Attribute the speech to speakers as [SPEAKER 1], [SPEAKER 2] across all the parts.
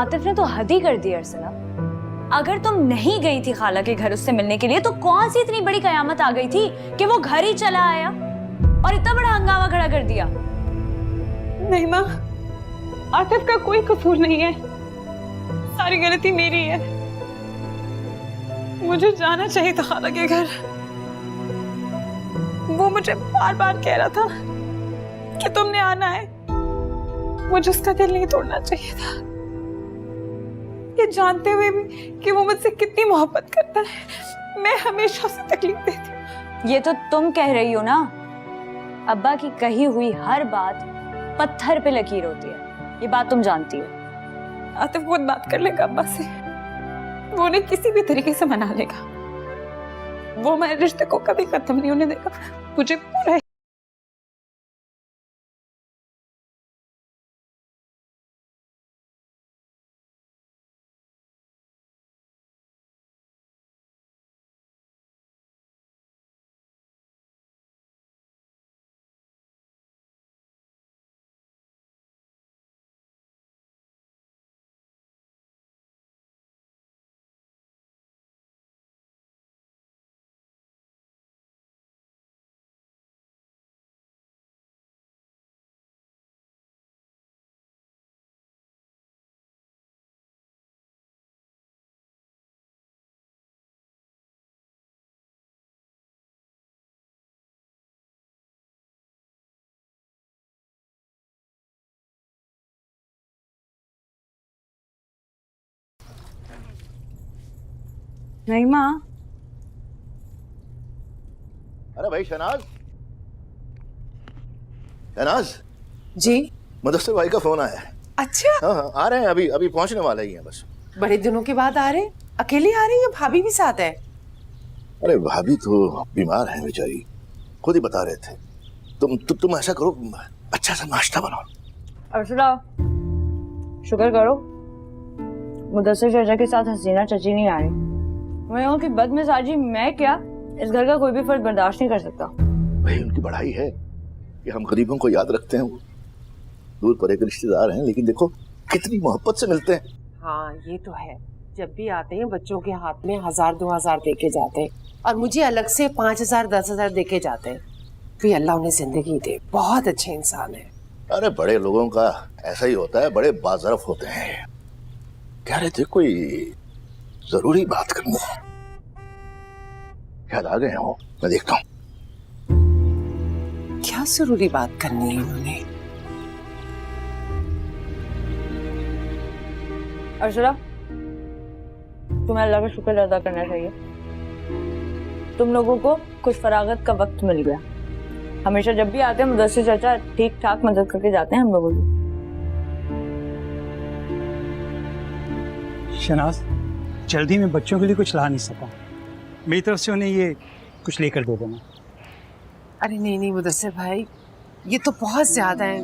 [SPEAKER 1] आतिफ ने तो हद ही कर दी अर्सला। अगर तुम नहीं गई थी खाला के घर उससे मिलने के लिए तो कौन सी इतनी बड़ी कयामत आ गई थी कि वो घर ही चला आया और इतना बड़ा हंगामा खड़ा कर दिया।
[SPEAKER 2] नहीं माँ, आतिफ का कोई कसूर नहीं है, सारी गलती मेरी है। मुझे जाना चाहिए था खाला के घर। वो मुझे बार बार कह रहा था कि तुमने आना है, मुझे उसका दिल नहीं तोड़ना चाहिए था, ये जानते हुए भी कि वो मुझसे कितनी मोहब्बत करता है। मैं हमेशा उसे तकलीफ देती हूँ।
[SPEAKER 1] ये तो तुम कह रही हो ना, अब्बा की कही हुई हर बात पत्थर पे लकीर होती है, ये बात तुम जानती हो।
[SPEAKER 2] आतिफ खुद बात कर लेगा अब्बा से, वो उन्हें किसी भी तरीके से मना लेगा। वो हमारे रिश्ते को कभी खत्म नहीं होने देगा। मुझे पूरा
[SPEAKER 1] नहीं माँ।
[SPEAKER 3] अरे भाई शहनाज, शहनाज
[SPEAKER 4] जी।
[SPEAKER 3] मुदस्सिर भाई का फोन आया है।
[SPEAKER 4] अच्छा,
[SPEAKER 3] हाँ हाँ आ रहे हैं, अभी अभी पहुंचने वाले ही हैं बस।
[SPEAKER 4] बड़े दिनों के बाद आ रहे हैं? अकेले आ रही हैं या भाभी भी साथ है?
[SPEAKER 3] अरे भाभी तो बीमार है बेचारी, खुद ही बता रहे थे। तुम ऐसा करो, अच्छा सा नाश्ता बनाओ।
[SPEAKER 1] अर्सला, शुक्र करो मुदस्सिर चाचा के साथ हसीना चची नहीं आ रही। मैं हूँ कि बदमिजाजी मैं क्या, इस घर का कोई भी फर्द बर्दाश्त नहीं कर सकता।
[SPEAKER 3] भाई उनकी बढ़ाई है कि हम गरीबों को याद रखते हैं, वो दूर पर एक रिश्तेदार हैं, लेकिन देखो कितनी मोहब्बत से मिलते हैं।
[SPEAKER 4] हाँ ये तो है, जब भी आते हैं बच्चों के हाथ में 1000-2000 देके जाते हैं और मुझे अलग से 5000-10,000 देके जाते हैं। फिर अल्लाह उन्हें जिंदगी दे, बहुत अच्छे इंसान है।
[SPEAKER 3] अरे बड़े लोगों का ऐसा ही होता है, बड़े बाज़रफ होते हैं। कह रहे थे कोई जरूरी बात करनी है, शायद आ गए हो, मैं देखता हूँ।
[SPEAKER 4] क्या जरूरी बात करनी है उन्होंने?
[SPEAKER 1] अर्सला, तुम्हें अल्लाह का शुक्र अदा करना चाहिए, तुम लोगों को कुछ फरागत का वक्त मिल गया। हमेशा जब भी आते हैं मुदस्सिर चाचा ठीक ठाक मदद करके जाते हैं हम लोगों की।
[SPEAKER 5] शहनाज, जल्दी में बच्चों के लिए कुछ ला नहीं सका, मेरी तरफ से उन्हें ये कुछ लेकर दे देना।
[SPEAKER 4] अरे नहीं नहीं मुदस्सिर भाई, ये तो बहुत ज्यादा है।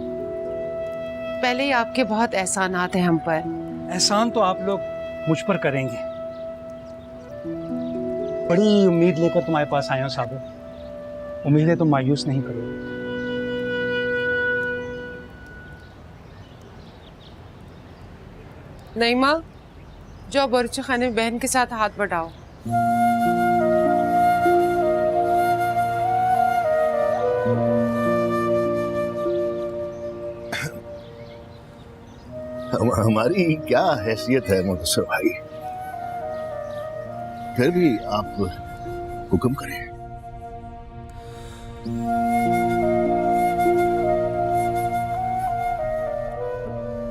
[SPEAKER 4] पहले ही आपके बहुत एहसानात हैं हम पर।
[SPEAKER 5] एहसान तो आप लोग मुझ पर करेंगे। बड़ी उम्मीद लेकर तुम्हारे पास आया हूँ साबिर, उम्मीदें तुम मायूस नहीं करोगे।
[SPEAKER 4] नहीं माँ, जाओ बरूचे खाने में बहन के साथ हाथ बढ़ाओ।
[SPEAKER 3] हमारी क्या हैसियत है मुदस्सिर भाई, फिर भी आप हुक्म करें।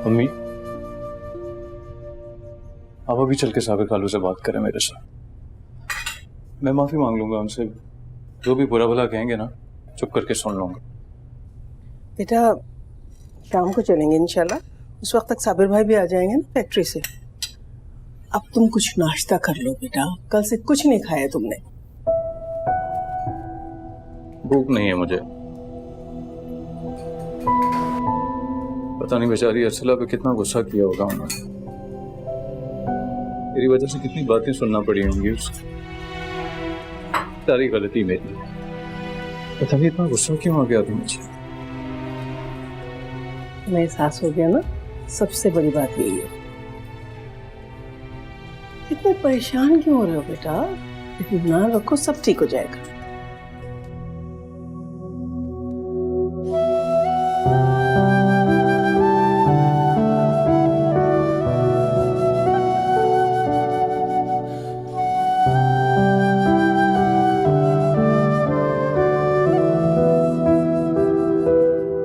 [SPEAKER 6] अम्मी, आप अभी चल के साबिर खालू से बात करें मेरे साथ। मैं माफी मांग लूंगा उनसे, जो भी बुरा भला कहेंगे ना चुप करके सुन लूंगा।
[SPEAKER 7] बेटा शाम को चलेंगे इंशाल्लाह, उस वक्त तक साबिर भाई भी आ जाएंगे ना फैक्ट्री से। अब तुम कुछ नाश्ता कर लो बेटा, कल से कुछ नहीं खाया तुमने।
[SPEAKER 6] भूख नहीं है मुझे। पता नहीं बेचारी अर्सला पे कितना गुस्सा किया होगा उन्होंने, मेरी वजह से कितनी बातें सुनना पड़ी होंगी उसको। सारी गलती मेरी, पता नहीं इतना गुस्सा क्यों आ गया था मुझे।
[SPEAKER 7] तुम्हें एहसास हो गया ना, सबसे बड़ी बात यही है। इतने परेशान क्यों हो रहे हो बेटा? इतना रखो, सब ठीक हो जाएगा।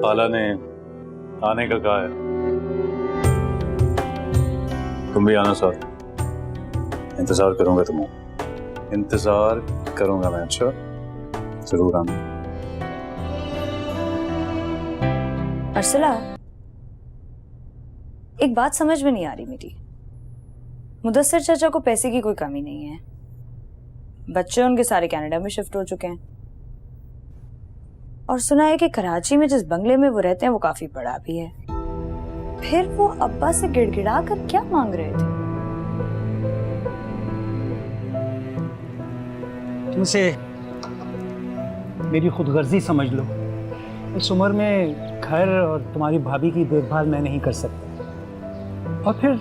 [SPEAKER 6] खाला ने आने का कहा है, तुम भी आना साथ। इंतजार करूंगा तुम्हारा, इंतजार करूंगा मैं। अच्छा जरूर आना।
[SPEAKER 1] अर्सला, एक बात समझ में नहीं आ रही मेरी। मुदस्सिर चाचा को पैसे की कोई कमी नहीं है, बच्चे उनके सारे कनाडा में शिफ्ट हो चुके हैं, और सुना है कि कराची में जिस बंगले में वो रहते हैं वो काफी बड़ा भी है। फिर वो अब्बा से गिड़गिड़ा कर क्या मांग रहे थे?
[SPEAKER 5] तुमसे मेरी खुदगर्जी समझ लो। इस उम्र में घर और तुम्हारी भाभी की देखभाल मैं नहीं कर सकता, और फिर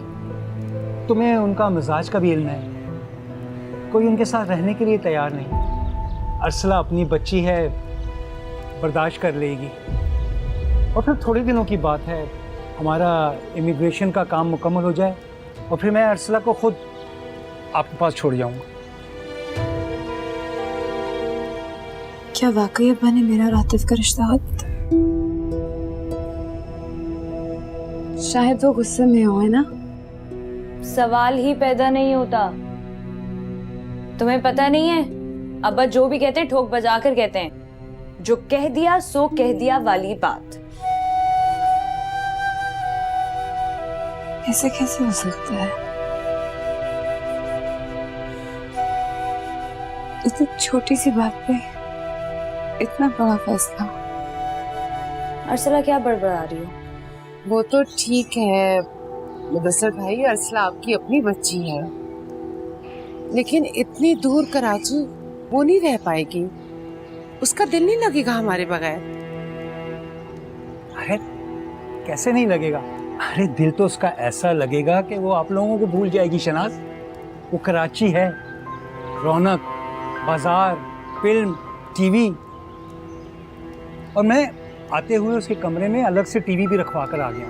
[SPEAKER 5] तुम्हें उनका मिजाज का भी इल्म है, कोई उनके साथ रहने के लिए तैयार नहीं। अर्सला अपनी बच्ची है, बर्दाश्त कर लेगी। और फिर थोड़े दिनों की बात है, हमारा इमिग्रेशन का काम मुकम्मल हो जाए और फिर मैं अर्सला को खुद आपके पास छोड़ जाऊंगा।
[SPEAKER 2] क्या वाकई अब्बा ने मेरा और आतिफ का रिश्ता हाथ? शायद वो गुस्से में हो, है ना?
[SPEAKER 1] सवाल ही पैदा नहीं होता। तुम्हें पता नहीं है, अब्बा जो भी कहते हैं ठोक बजा कर कहते हैं, जो कह दिया सो कह दिया वाली बात।
[SPEAKER 2] ऐसे कैसे हो सकता है? इतनी छोटी सी बात पे इतना बड़ा फैसला।
[SPEAKER 1] अर्सला क्या बड़बड़ा रही हो?
[SPEAKER 4] वो तो ठीक है मुदस्सिर भाई, अर्सला आपकी अपनी बच्ची है, लेकिन इतनी दूर कराची वो नहीं रह पाएगी। उसका दिल नहीं लगेगा हमारे बगैर।
[SPEAKER 5] अरे कैसे नहीं लगेगा? अरे दिल तो उसका ऐसा लगेगा कि वो आप लोगों को भूल जाएगी शनाज। वो कराची है, रौनक, बाजार, फिल्म, टीवी, और मैं आते हुए उसके कमरे में अलग से टीवी भी रखवा कर आ गया।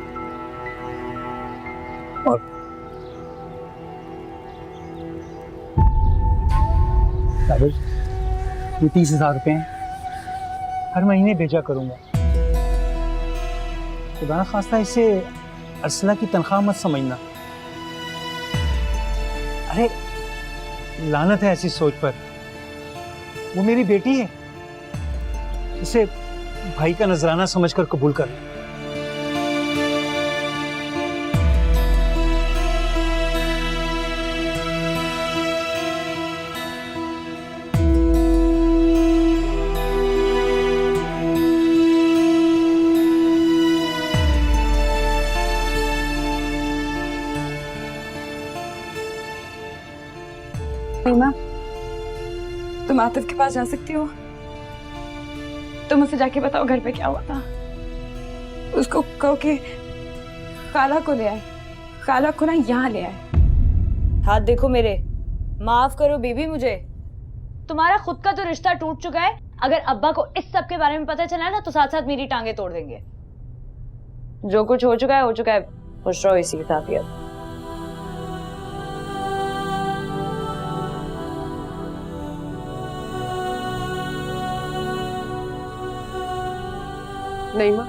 [SPEAKER 5] और ये 30,000 रुपए हैं, हर महीने भेजा करूंगा। खुदा न खास्ता इसे अर्सला की तनख्वाह मत समझना। अरे लानत है ऐसी सोच पर। वो मेरी बेटी है, इसे भाई का नजराना समझकर कबूल कर।
[SPEAKER 2] रीमा, तुम आतिफ के पास जा सकती हो? तुम उसे जाके बताओ घर पे क्या हुआ था। उसको कहो कि खाला को ले आए, खाला को ना यहाँ ले आए।
[SPEAKER 1] हाथ देखो मेरे, माफ करो बीबी मुझे। तुम्हारा खुद का तो रिश्ता टूट चुका है, अगर अब्बा को इस सब के बारे में पता चला ना तो साथ साथ मेरी टांगे तोड़ देंगे। जो कुछ हो चुका है हो चुका है, खुश रहो इसी के साथ ही। अब
[SPEAKER 4] नहीं माँ,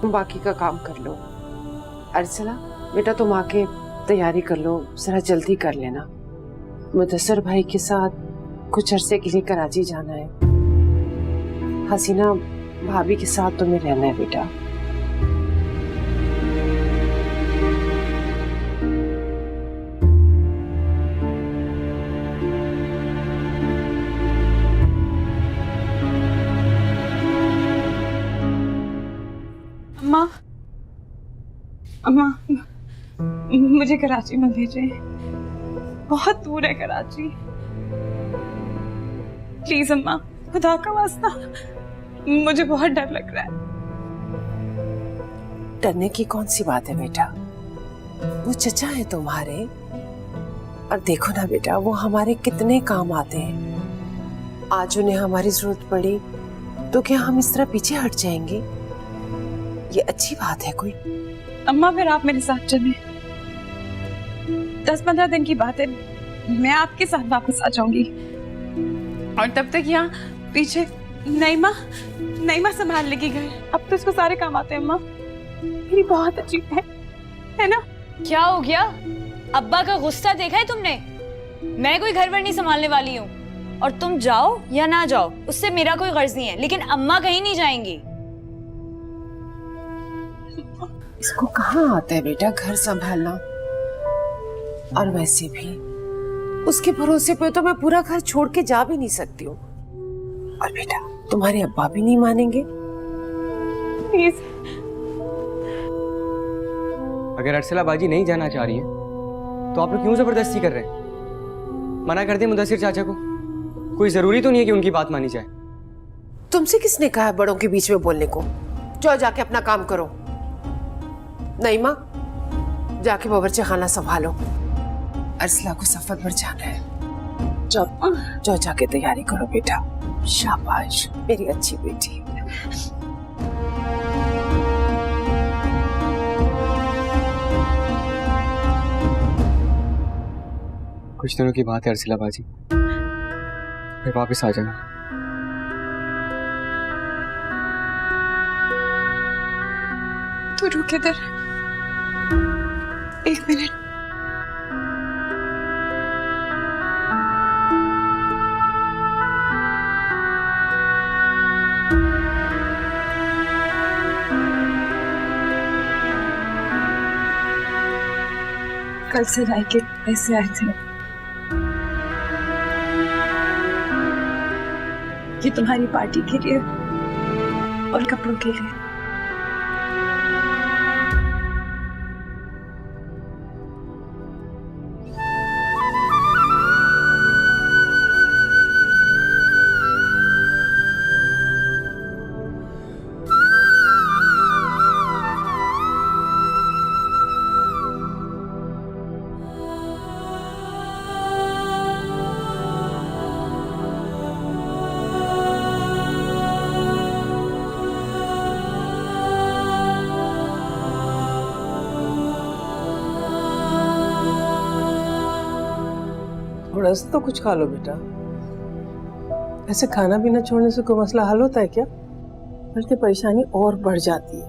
[SPEAKER 4] तुम बाकी का काम कर लो। अर्सला बेटा तुम आके तैयारी कर लो, जरा जल्दी कर लेना। मुदस्सिर भाई के साथ कुछ अरसे के लिए कराची जाना है। हसीना भाभी के साथ तुम्हें रहना है बेटा।
[SPEAKER 2] अम्मा, अम्मा, मुझे कराची मत भेजे, बहुत दूर है कराची। प्लीज अम्मा, खुदा का वास्ता, मुझे बहुत डर लग रहा है।
[SPEAKER 4] डरने की कौन सी बात है बेटा? वो चचा है तुम्हारे, और देखो ना बेटा, वो हमारे कितने काम आते हैं। आज उन्हें हमारी जरूरत पड़ी तो क्या हम इस तरह पीछे हट जाएंगे? ये अच्छी बात है कोई?
[SPEAKER 2] अम्मा फिर आप मेरे साथ चलें। 10-15 दिन की बात है, मैं आपके साथ वापस आ जाऊंगी और तब तक यहाँ पीछे नईमा संभाल लेगी घर। अब तो इसको सारे काम आते हैं अम्मा। मेरी बहुत अच्छी है ना?
[SPEAKER 1] क्या हो गया? अब्बा का गुस्सा देखा है तुमने? मैं कोई घर वर नहीं संभालने वाली हूँ, और तुम जाओ या ना जाओ उससे मेरा कोई गर्ज नहीं है, लेकिन अम्मा कहीं नहीं जाएंगी।
[SPEAKER 4] इसको कहाँ आता है बेटा घर संभालना? और वैसे भी उसके भरोसे पे तो मैं पूरा घर छोड़ के जा भी नहीं सकती हूँ। और बेटा तुम्हारे अब्बा भी नहीं मानेंगे।
[SPEAKER 2] प्लीज।
[SPEAKER 8] अगर अर्सला बाजी नहीं जाना चाह रही है तो आप लोग क्यों जबरदस्ती कर रहे हैं? मना कर दे मुदस्सिर चाचा को। कोई जरूरी तो नहीं है कि उनकी बात मानी जाए।
[SPEAKER 4] तुमसे किसने कहा है बड़ों के बीच में बोलने को? जाओ जाके अपना काम करो। नईमा जाके बावर्ची खाना संभालो, अर्सला को सफर पर जाना है। जाओ जाके तैयारी करो बेटा। शाबाश मेरी अच्छी बेटी।
[SPEAKER 8] कुछ दिनों की बात है अर्सला बाजी, फिर वापस आ जाना।
[SPEAKER 2] तू रुक इधर 1 मिनट। कल से राय के पैसे आए थे, ये तुम्हारी पार्टी के लिए और कपड़ों के लिए।
[SPEAKER 7] थोड़ा सा तो कुछ खा लो बेटा। ऐसे खाना पीना छोड़ने से कोई मसला हल होता है क्या? बल्कि परेशानी और बढ़ जाती है।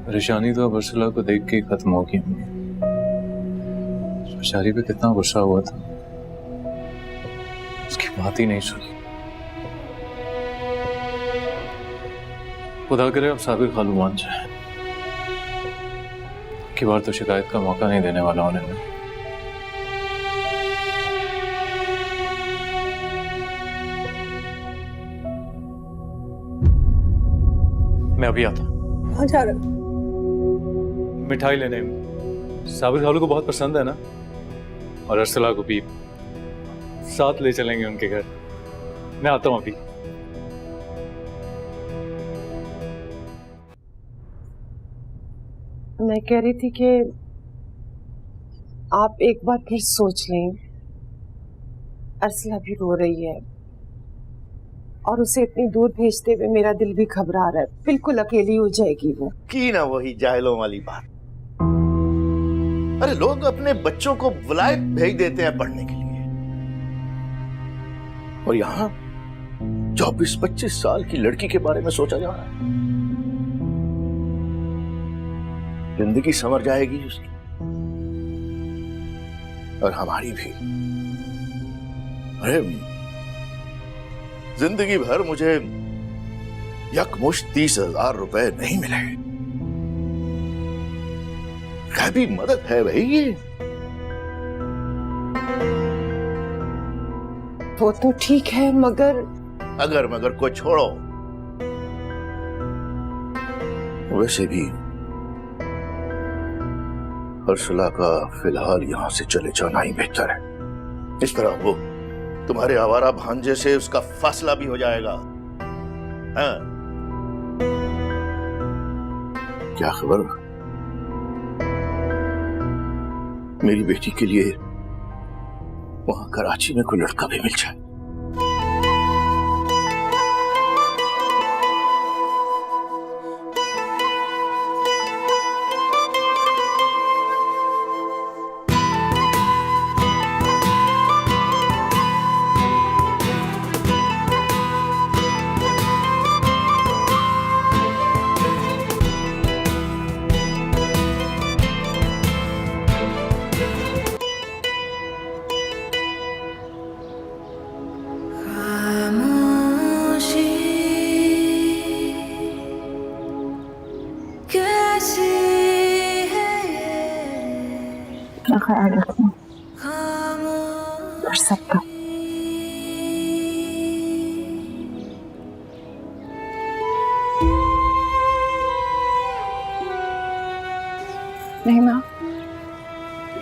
[SPEAKER 6] परेशानी तो अब अर्सला को देख के ही खत्म होगी। बेचारी पे कितना गुस्सा हुआ था, उसकी बात ही नहीं सुनी। खुदा करे अब साबिर खालू मान जाए। की बार तो शिकायत का मौका नहीं देने वाला उन्हें। मैं अभी आता।
[SPEAKER 7] कहाँ जा रहे हो?
[SPEAKER 6] मिठाई लेने। साबिर खालू को बहुत पसंद है ना, और अर्सला को भी। साथ ले चलेंगे उनके घर। मैं आता हूँ अभी।
[SPEAKER 4] मैं कह रही थी कि आप एक बार फिर सोच लें। अर्सला भी रो रही है और उसे इतनी दूर भेजते हुए मेरा दिल भी घबरा रहा है। बिल्कुल अकेली हो जाएगी वो।
[SPEAKER 3] की ना वही जाहिलों वाली बात। अरे लोग अपने बच्चों को विलायत भेज देते हैं पढ़ने के लिए, और यहां 24-25 साल की लड़की के बारे में सोचा जा रहा है। जिंदगी संवर जाएगी उसकी, और हमारी भी। अरे जिंदगी भर मुझे यकमुश्त 30,000 रुपए नहीं मिले। क्या भी मदद है भाई ये?
[SPEAKER 4] वो तो ठीक है, मगर
[SPEAKER 3] अगर को छोड़ो। वैसे भी अर्सला का फिलहाल यहां से चले जाना ही बेहतर है। इस तरह वो तुम्हारे आवारा भांजे से उसका फासला भी हो जाएगा। हाँ? क्या खबर? मेरी बेटी के लिए वहां कराची में कोई लड़का भी मिल जाए।
[SPEAKER 1] अपना ख्याल रखना और सबका।
[SPEAKER 9] नहीं माँ,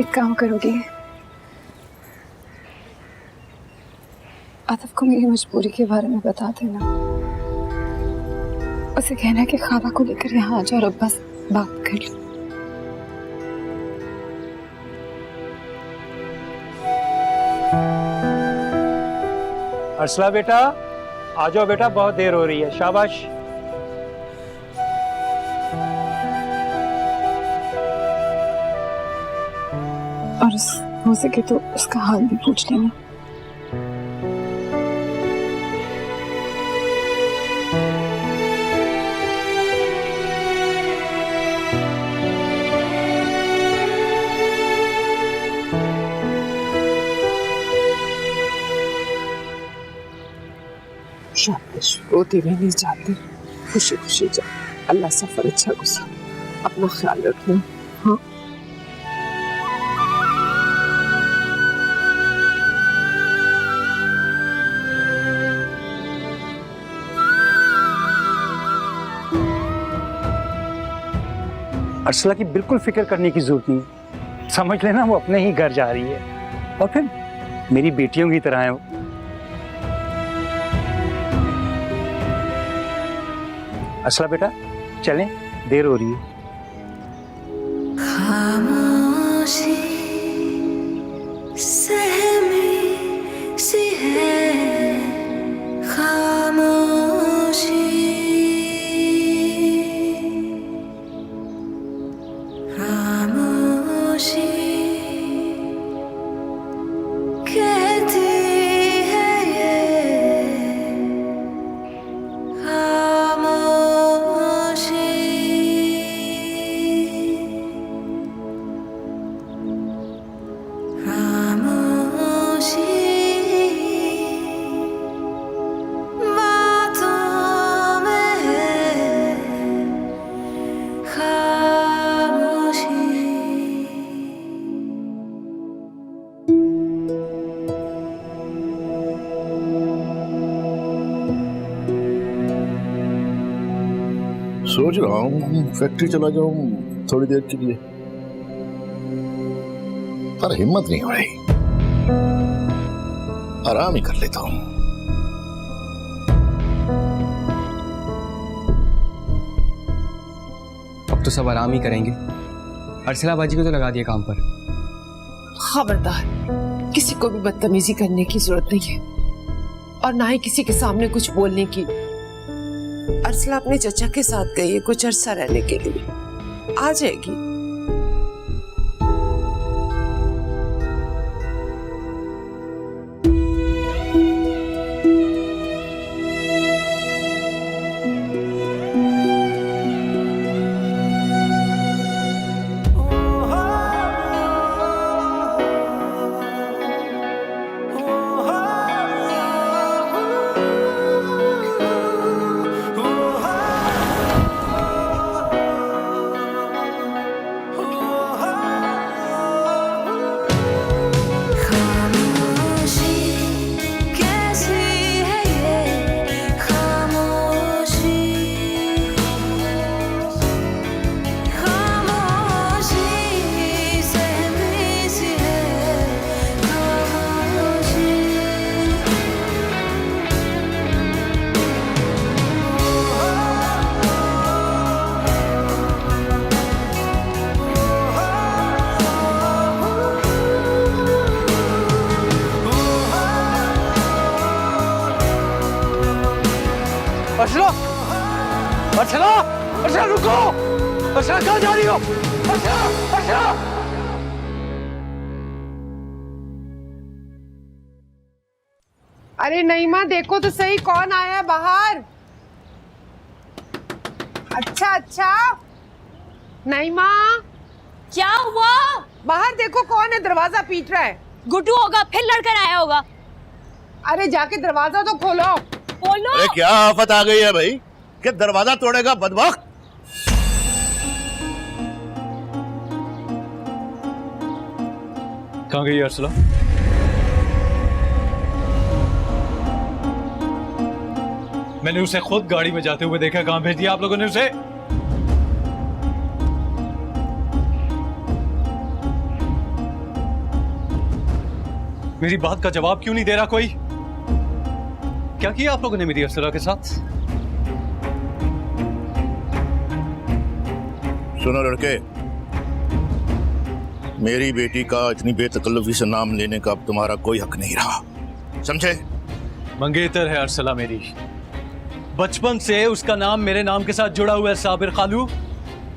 [SPEAKER 9] एक काम करोगी, आतिफ को मेरी मजबूरी के बारे में बता देना। उसे कहना कि खाला को लेकर यहाँ आ जाओ और बस बात कर लो।
[SPEAKER 5] अर्सला बेटा, आ जाओ बेटा, बहुत देर हो रही है। शाबाश।
[SPEAKER 9] और हो सके तो उसका हाल भी पूछ लेना।
[SPEAKER 4] शाबाश, रोते भी नहीं जाते, खुशी खुशी जाओ। अल्लाह सफर अच्छा गुजरे, अपना ख्याल रखना। हाँ,
[SPEAKER 5] अर्सला की बिल्कुल फिक्र करने की जरूरत नहीं, समझ लेना वो अपने ही घर जा रही है और फिर मेरी बेटियों की तरह है वो। अर्सला बेटा चलें, देर हो रही है।
[SPEAKER 10] खामोशी सहमी सी है, खामोशी खामोशी कहती है ये, खामोशी खामोशी बातों में है, खामोशी।
[SPEAKER 3] सोच रहा हूँ फैक्ट्री चला जाऊं थोड़ी देर के लिए, पर हिम्मत नहीं हो रही। आराम ही कर लेता हूं।
[SPEAKER 8] अब तो सब आराम ही करेंगे। अर्सला बाजी को तो लगा दिया काम पर।
[SPEAKER 4] खबरदार, किसी को भी बदतमीजी करने की जरूरत नहीं है और ना ही किसी के सामने कुछ बोलने की। अर्सला अपने चचा के साथ गई है कुछ अरसा रहने के लिए, आ जाएगी।
[SPEAKER 5] अर्चला, अर्चला, अर्चला रुको, अर्चला कहाँ जा रही हो? अर्चला, अर्चला।
[SPEAKER 4] अरे नईमा देखो तो सही कौन आया है बाहर। अच्छा अच्छा नईमा,
[SPEAKER 1] क्या हुआ?
[SPEAKER 4] बाहर देखो कौन है, दरवाजा पीट रहा है।
[SPEAKER 1] गुड्डू होगा, फिर लड़कर आया होगा।
[SPEAKER 4] अरे जाके दरवाजा तो खोलो।
[SPEAKER 1] बोलो।
[SPEAKER 3] अरे क्या आफत आ गई है भाई कि दरवाजा तोड़ेगा बदबख्त।
[SPEAKER 6] कहाँ गई अर्सला? मैंने उसे खुद गाड़ी में जाते हुए देखा। कहाँ भेज दिया आप लोगों ने उसे? मेरी बात का जवाब क्यों नहीं दे रहा कोई? क्या किया आप लोगों ने मेरी अर्सला के साथ?
[SPEAKER 3] सुनो लड़के, मेरी बेटी का इतनी बेतकल्लुफी से नाम लेने का अब तुम्हारा कोई हक नहीं रहा, समझे?
[SPEAKER 6] मंगेतर है अर्सला मेरी। बचपन से उसका नाम मेरे नाम के साथ जुड़ा हुआ है साबिर खालू,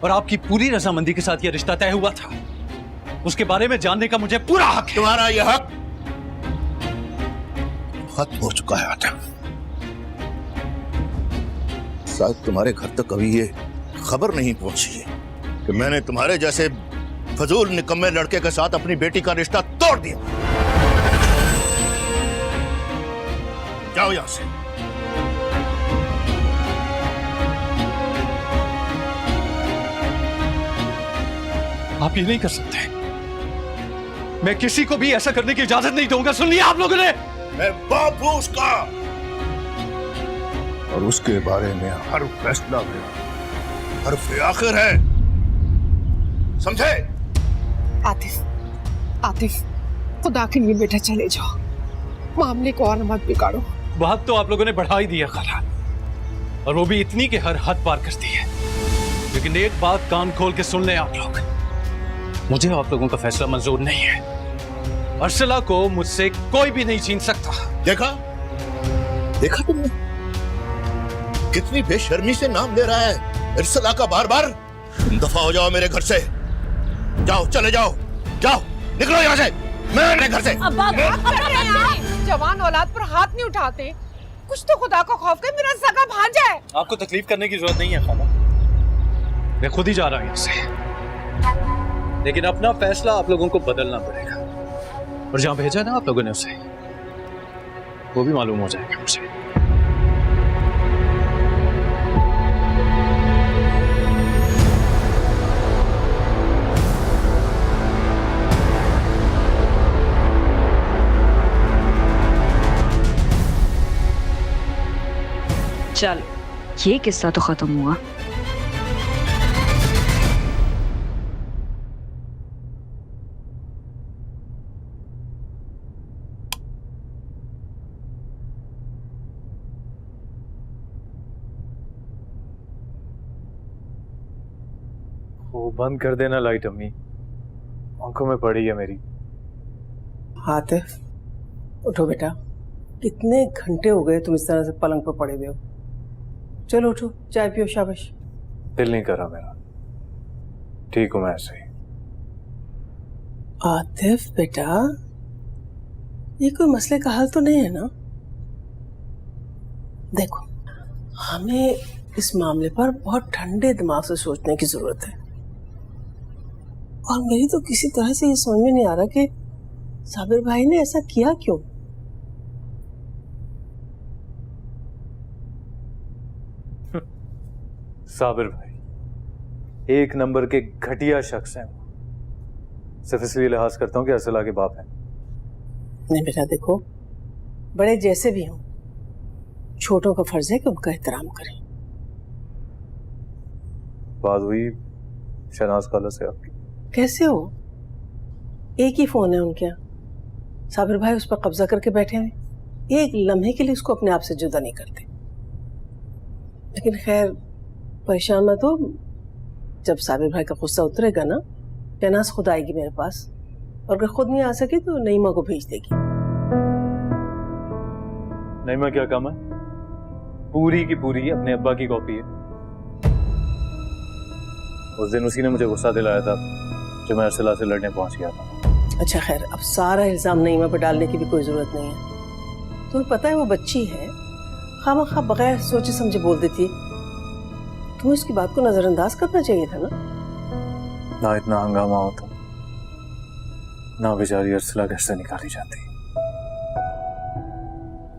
[SPEAKER 6] और आपकी पूरी रजामंदी के साथ यह रिश्ता तय हुआ था। उसके बारे में जानने का मुझे पूरा हक है।
[SPEAKER 3] तुम्हारा यह हक खत्म हो चुका है आतिफ। शायद तुम्हारे घर तक अभी ये खबर नहीं पहुंची है कि मैंने तुम्हारे जैसे फजूल निकम्मे लड़के के साथ अपनी बेटी का रिश्ता तोड़ दिया। जाओ यहां से।
[SPEAKER 6] आप ये नहीं कर सकते। मैं किसी को भी ऐसा करने की इजाजत नहीं दूंगा। सुन लिया आप लोगों ने?
[SPEAKER 3] मैं बाप हूं उसका, और उसके बारे में हर फैसला मेरा हर्फ आखिर है, समझे?
[SPEAKER 4] आतिफ, आतिफ, खुदा के लिए बेटा चले जाओ, मामले को और मत बिगाड़ो।
[SPEAKER 6] बात तो आप लोगों ने बढ़ा ही दी है खाला, और वो भी इतनी कि हर हद पार कर दी है। लेकिन एक बात कान खोल के सुन लें आप लोग, मुझे आप लोगों का फैसला मंजूर नहीं है। अर्सला को मुझसे कोई भी नहीं छीन सकता।
[SPEAKER 3] देखा, देखा तुमने कितनी बेशर्मी से नाम ले रहा है अर्सला का बार बार। तुम दफा हो जाओ मेरे घर से, जाओ, चले जाओ, जाओ, निकलो यहाँ से, मेरे घर से।
[SPEAKER 4] जवान औलाद पर हाथ नहीं उठाते, कुछ तो खुदा का खौफ कर, मेरा सगा भांजा है।
[SPEAKER 6] आपको तकलीफ करने की जरूरत नहीं है खाला, मैं खुद ही जा रहा हूं यहाँ से। लेकिन अपना फैसला आप लोगों को बदलना पड़ेगा, और जहां भेजा ना आप लोगों ने उसे, वो भी मालूम हो जाएगा मुझे।
[SPEAKER 9] चल, ये किस्सा तो खत्म हुआ।
[SPEAKER 6] वो बंद कर देना लाइट अम्मी, आंखों में पड़ी है मेरी।
[SPEAKER 7] आतिफ, उठो बेटा, कितने घंटे हो गए तुम इस तरह से पलंग पर पड़े हुए हो। चलो उठो, चाय पियो, शाबाश।
[SPEAKER 6] दिल नहीं कर रहा मेरा, ठीक हूं मैं ऐसे ही।
[SPEAKER 7] आतिफ बेटा, ये कोई मसले का हल तो नहीं है ना? देखो, हमें इस मामले पर बहुत ठंडे दिमाग से सोचने की जरूरत है, और मेरी तो किसी तरह से ये समझ में नहीं आ रहा कि साबिर भाई ने ऐसा किया क्यों।
[SPEAKER 6] साबिर भाई एक नंबर के घटिया शख्स हैं। सिर्फ इसलिए लिहाज करता हूं कि अर्सला के बाप हैं।
[SPEAKER 7] नहीं बेटा, देखो, बड़े जैसे भी हों, छोटों का फर्ज है कि उनका एहतराम करें।
[SPEAKER 6] बात हुई शहनाज खाला से आपकी?
[SPEAKER 7] कैसे हो? एक ही फोन है उनके यहाँ, साबिर भाई उस पर कब्जा करके बैठे हैं, एक लम्हे के लिए उसको अपने आप से जुदा नहीं करते। लेकिन खैर, परेशान मत हो, जब साबिर भाई का गुस्सा उतरेगा ना, शहनाज खुद आएगी मेरे पास, और अगर खुद नहीं आ सके तो नईमा को भेज देगी।
[SPEAKER 6] नईमा क्या काम है? पूरी की पूरी अपने अब्बा की कॉपी है। उस दिन उसी ने मुझे गुस्सा दिलाया था जो मैं अरसला से लड़ने पहुंच गया था।
[SPEAKER 7] अच्छा खैर, अब सारा इल्जाम नईमा पर डालने की भी कोई जरूरत नहीं है। तुम्हें पता है वो बच्ची है, खामखा बगैर सोचे समझे बोल देती है। तुम्हें उसकी बात को नजरअंदाज करना चाहिए था ना।
[SPEAKER 6] ना इतना हंगामा होता, ना बेचारी अरसला कैसे निकाली जाती।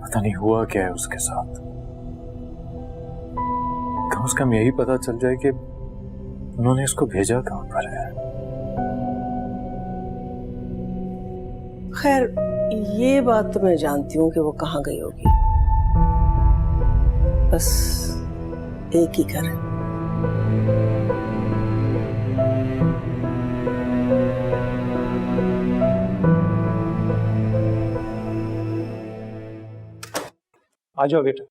[SPEAKER 6] पता नहीं हुआ क्या है उसके साथ। कम से कम यही पता चल जाए कि उन्होंने इसको भेजा कहां पर है।
[SPEAKER 7] खैर, ये बात तो मैं जानती हूँ कि वो कहाँ गई होगी। बस एक ही घर है।
[SPEAKER 5] आ जाओ बेटा।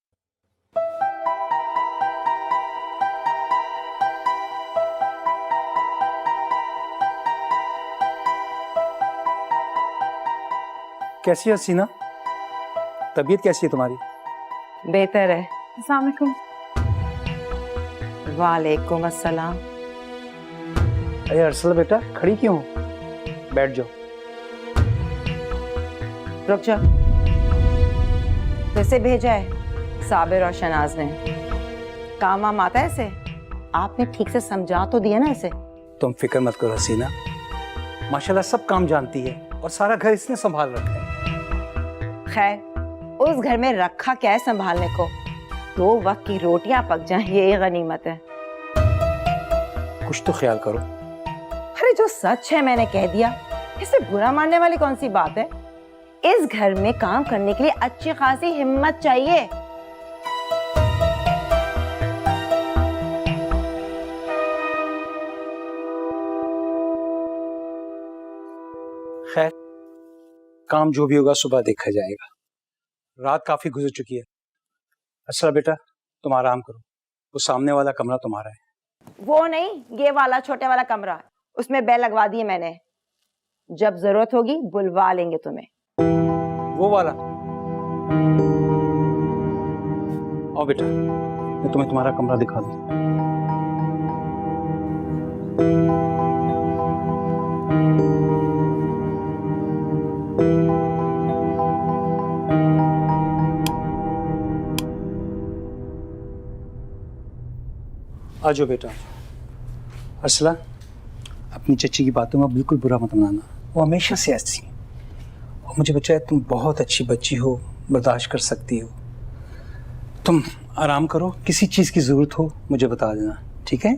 [SPEAKER 5] कैसी है हसीना? तबीयत कैसी है तुम्हारी?
[SPEAKER 1] बेहतर है।
[SPEAKER 9] अस्सलाम वालेकुम।
[SPEAKER 1] वालेकुम अस्सलाम।
[SPEAKER 5] अरे अरसला बेटा, खड़ी क्यों हो? बैठ जाओ।
[SPEAKER 1] रुक जा। कैसे भेजा है साबिर और शनाज ने? काम वाम आता है इसे? आपने ठीक से समझा तो दिया ना इसे?
[SPEAKER 5] तुम फिक्र मत करो हसीना, माशाल्लाह सब काम जानती है और सारा घर इसने संभाल रखा है।
[SPEAKER 1] खैर, उस घर में रखा क्या है संभालने को? 2 वक्त की रोटियां पक जाएं, ये गनीमत है।
[SPEAKER 5] कुछ तो ख्याल करो।
[SPEAKER 1] अरे जो सच है मैंने कह दिया, इससे बुरा मानने वाली कौन सी बात है? इस घर में काम करने के लिए अच्छी खासी हिम्मत चाहिए।
[SPEAKER 5] खैर, काम जो भी होगा सुबह देखा जाएगा। रात काफी गुजर चुकी है। अच्छा बेटा, तुम आराम करो, वो सामने वाला कमरा तुम्हारा है।
[SPEAKER 1] वो नहीं, ये वाला छोटे वाला कमरा, उसमें बेल लगवा दी है मैंने। जब जरूरत होगी बुलवा लेंगे तुम्हें।
[SPEAKER 5] वो वाला? आओ बेटा, मैं तुम्हें तुम्हारा कमरा दिखा दूं। आ जाओ बेटा। अरसला, अपनी चच्ची की बातों में बिल्कुल बुरा मत मानना, वो हमेशा से ऐसी है। और मुझे बच्चा है, तुम बहुत अच्छी बच्ची हो, बर्दाश्त कर सकती हो। तुम आराम करो, किसी चीज़ की ज़रूरत हो मुझे बता देना, ठीक है?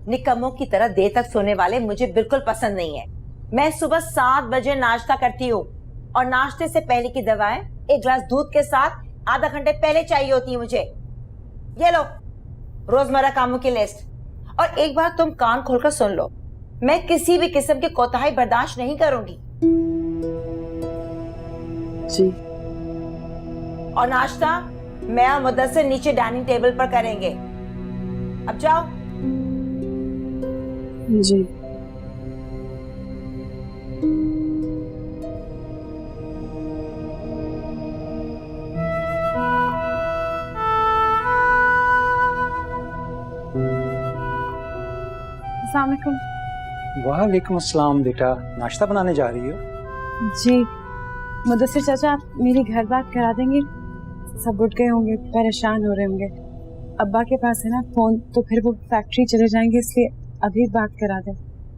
[SPEAKER 11] निकम्मों की तरह देर तक सोने वाले मुझे बिल्कुल पसंद नहीं है। मैं सुबह 7 बजे नाश्ता करती हूँ और नाश्ते से पहले की दवाएं एक गिलास दूध के साथ आधा घंटे पहले चाहिए होती है मुझे। ये लो रोजमर्रा कामों की लिस्ट। और एक बार तुम कान खोलकर सुन लो, मैं किसी भी किस्म की कोताही बर्दाश्त नहीं करूंगी।
[SPEAKER 4] जी।
[SPEAKER 11] और नाश्ता मैं और मुदस्सिर नीचे डाइनिंग टेबल पर करेंगे। अब जाओ।
[SPEAKER 9] जी। अस्सलाम वालेकुम।
[SPEAKER 5] वालेकुम अस्सलाम। बेटा नाश्ता बनाने जा रही हो?
[SPEAKER 9] जी मुदस्सिर चाचा, आप मेरी घर बात करा देंगे? सब उठ गए होंगे, परेशान हो रहे होंगे। अब्बा के पास है ना फोन, तो फिर वो फैक्ट्री चले जाएंगे, इसलिए अभी बात करा दें।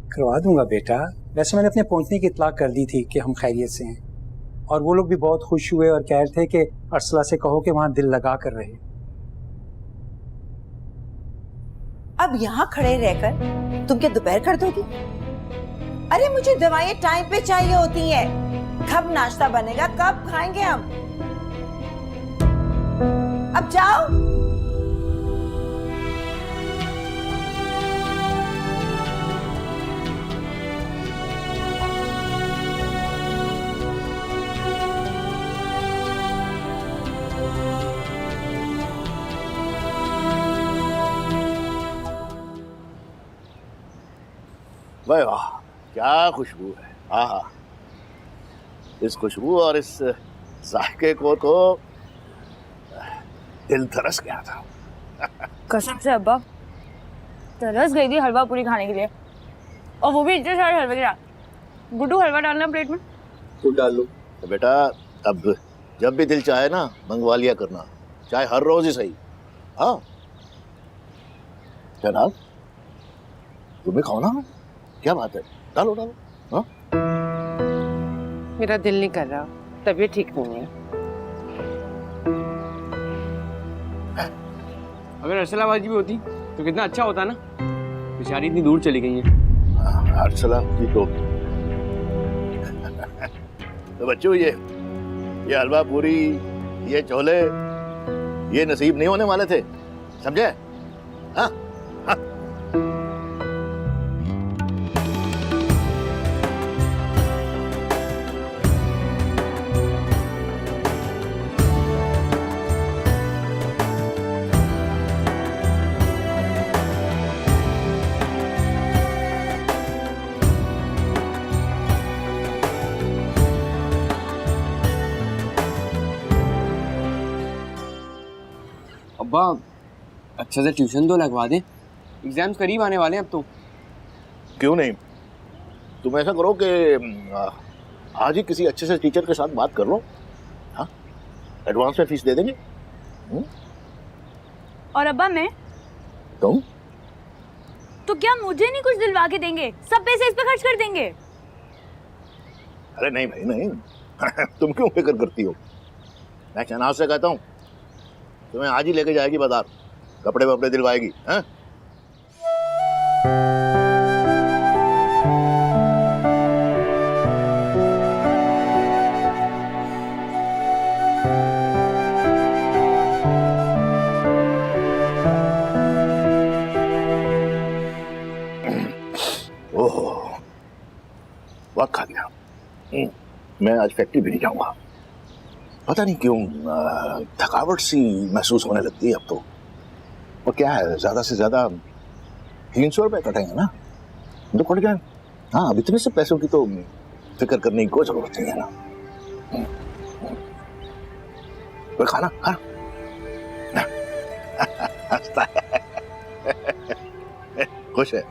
[SPEAKER 5] करवा दूंगा बेटा। वैसे मैंने अपने पहुंचने की इत्तला कर दी थी कि हम खैरियत से हैं, और वो लोग भी बहुत खुश हुए और कह रहे थे कि अरसला से कहो कि वहाँ दिल लगा कर रहे।
[SPEAKER 11] अब यहाँ खड़े रहकर तुम क्या दोपहर कर दोगी? अरे मुझे दवाइयाँ टाइम पे चाहिए होती हैं। कब नाश्ता बनेगा, कब खाएंगे हम? अब जाओ।
[SPEAKER 3] वाह वाह, क्या खुशबू है। आहा, इस खुशबू और इस जायके को तो दिल तरस गया था।
[SPEAKER 1] कसम से अब्बा, तरस गई थी हलवा पूरी खाने के लिए, और वो भी इतने सारे हलवे के साथ। गुड्डू हलवा डालना प्लेट में।
[SPEAKER 3] तो डाल लो। तो बेटा अब जब भी दिल चाहे ना मंगवा लिया करना, चाहे हर रोज ही सही। हाँ जनाब, तुम्हें खाओ ना, क्या बात है, डालो डालो। हाँ
[SPEAKER 4] मेरा दिल नहीं कर रहा, तबीयत ठीक नहीं है।
[SPEAKER 8] अगर अरसला बाजी भी होती तो कितना अच्छा होता ना। बेचारी इतनी दूर चली गई है।
[SPEAKER 3] अरसला जी तो बच्चों, ये हलवा पूरी, ये छोले, ये नसीब नहीं होने वाले थे, समझे? हाँ हाँ।
[SPEAKER 8] अब्बा अच्छा से ट्यूशन तो लगवा दे, एग्जाम्स करीब आने वाले हैं अब तो।
[SPEAKER 3] क्यों नहीं, तुम ऐसा करो कि आज ही किसी अच्छे से टीचर के साथ बात कर लो। हाँ, एडवांस में फीस दे देंगे।
[SPEAKER 1] और अब्बा मैं
[SPEAKER 3] तुम
[SPEAKER 1] तो क्या मुझे नहीं कुछ दिलवा के देंगे? सब पैसे इस पे खर्च कर देंगे।
[SPEAKER 3] अरे नहीं भाई नहीं तुम क्यों फिक्र करती हो? मैं शहनाज से कहता हूँ, तुम्हें आज ही लेके जाएगी बाजार, कपड़े वपड़े दिलवाएगी। हैं? ओहो, वक्त खा गया। मैं आज फैक्ट्री भी नहीं जाऊंगा। पता नहीं क्यों थकावट सी महसूस होने लगती है अब तो। और क्या है, ज्यादा से ज्यादा 300 रुपए कटेंगे ना, तो कट जाए। हाँ, अब इतने से पैसों की तो फिक्र करने की कोई जरूरत नहीं है ना। कोई खाना खाना हंसता है खुश है।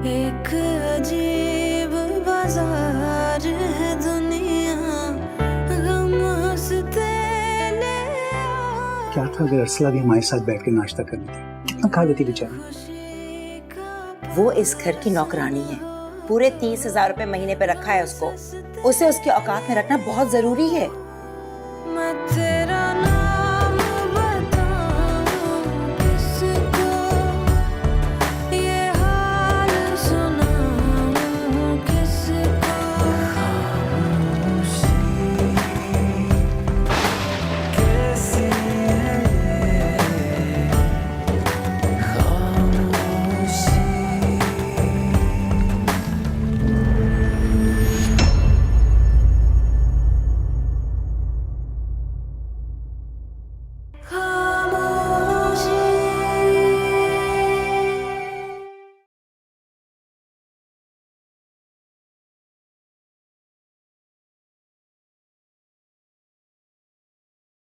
[SPEAKER 10] एक अजीब बाजार है दुनिया, गम हंसते ले
[SPEAKER 5] क्या था अगर अरसला भी हमारे साथ बैठ के नाश्ता करती? खा लेती बेचारी।
[SPEAKER 11] वो इस घर की नौकरानी है, पूरे 30,000 रुपए महीने पे रखा है उसको, उसे उसकी औकात में रखना बहुत जरूरी है।
[SPEAKER 10] मैं